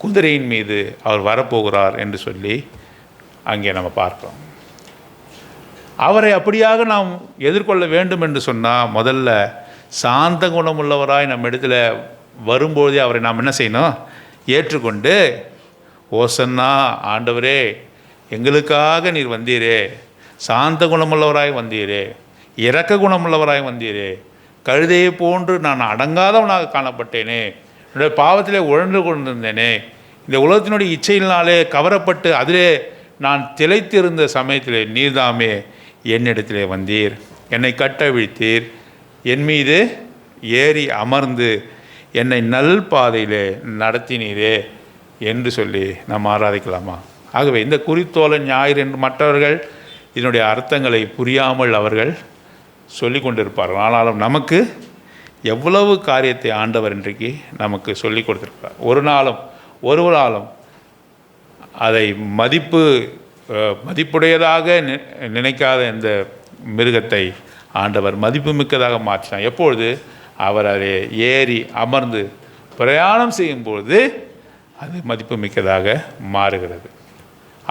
குதிரையின் மீது அவர் வரப்போகிறார் என்று சொல்லி அங்கே நம்ம பார்க்கிறோம். அவரை அப்படியாக நாம் எதிர்கொள்ள வேண்டும் என்று சொன்னால் முதல்ல சாந்த குணமுள்ளவராய் நம்ம இடத்துல வரும்போதே அவரை நாம் என்ன செய்யணும்? ஏற்றுக்கொண்டு, ஓசன்னா, ஆண்டவரே எங்களுக்காக நீர் வந்தீரே, சாந்த குணமுள்ளவராய் வந்தீரே, இரக்க குணமுள்ளவராய் வந்தீரே, கழுதையை போன்று நான் அடங்காதவனாக காணப்பட்டேனே, என்னுடைய பாவத்திலே உழன்று கொண்டிருந்தேனே, இந்த உலகத்தினுடைய இச்சையினாலே கவரப்பட்டு அதிலே நான் திளைத்திருந்த சமயத்திலே நீர்தாமே என்னிடத்திலே வந்தீர், என்னை கட்டவிழ்த்தீர், என் மீது ஏறி அமர்ந்து என்னை நல் பாதையிலே நடத்தினீரே என்று சொல்லி நாம் ஆராதிக்கலாமா? ஆகவே இந்த குறித்தோலன் ஞாயிறு என்று மற்றவர்கள் இதனுடைய அர்த்தங்களை புரியாமல் அவர்கள் சொல்லி கொண்டிருப்பார்கள். ஆனாலும் நமக்கு எவ்வளவு காரியத்தை ஆண்டவர் இன்றைக்கு நமக்கு சொல்லி கொடுத்துருப்பார். ஒரு நாளும் அதை மதிப்புடையதாக நினைக்காத இந்த மிருகத்தை ஆண்டவர் மதிப்பு மிக்கதாக மாற்றினார். எப்பொழுது அவர் அதை ஏறி அமர்ந்து பிரயாணம் செய்யும்பொழுது அது மதிப்பு மிக்கதாக மாறுகிறது.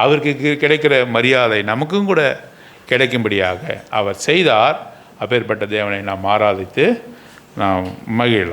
அவருக்கு கிடைக்கிற மரியாதை நமக்கும் கூட கிடைக்கும்படியாக அவர் செய்தார். அப்பேற்பட்ட தேவனை நாம் ஆராதித்து நாம் மகிழலாம்.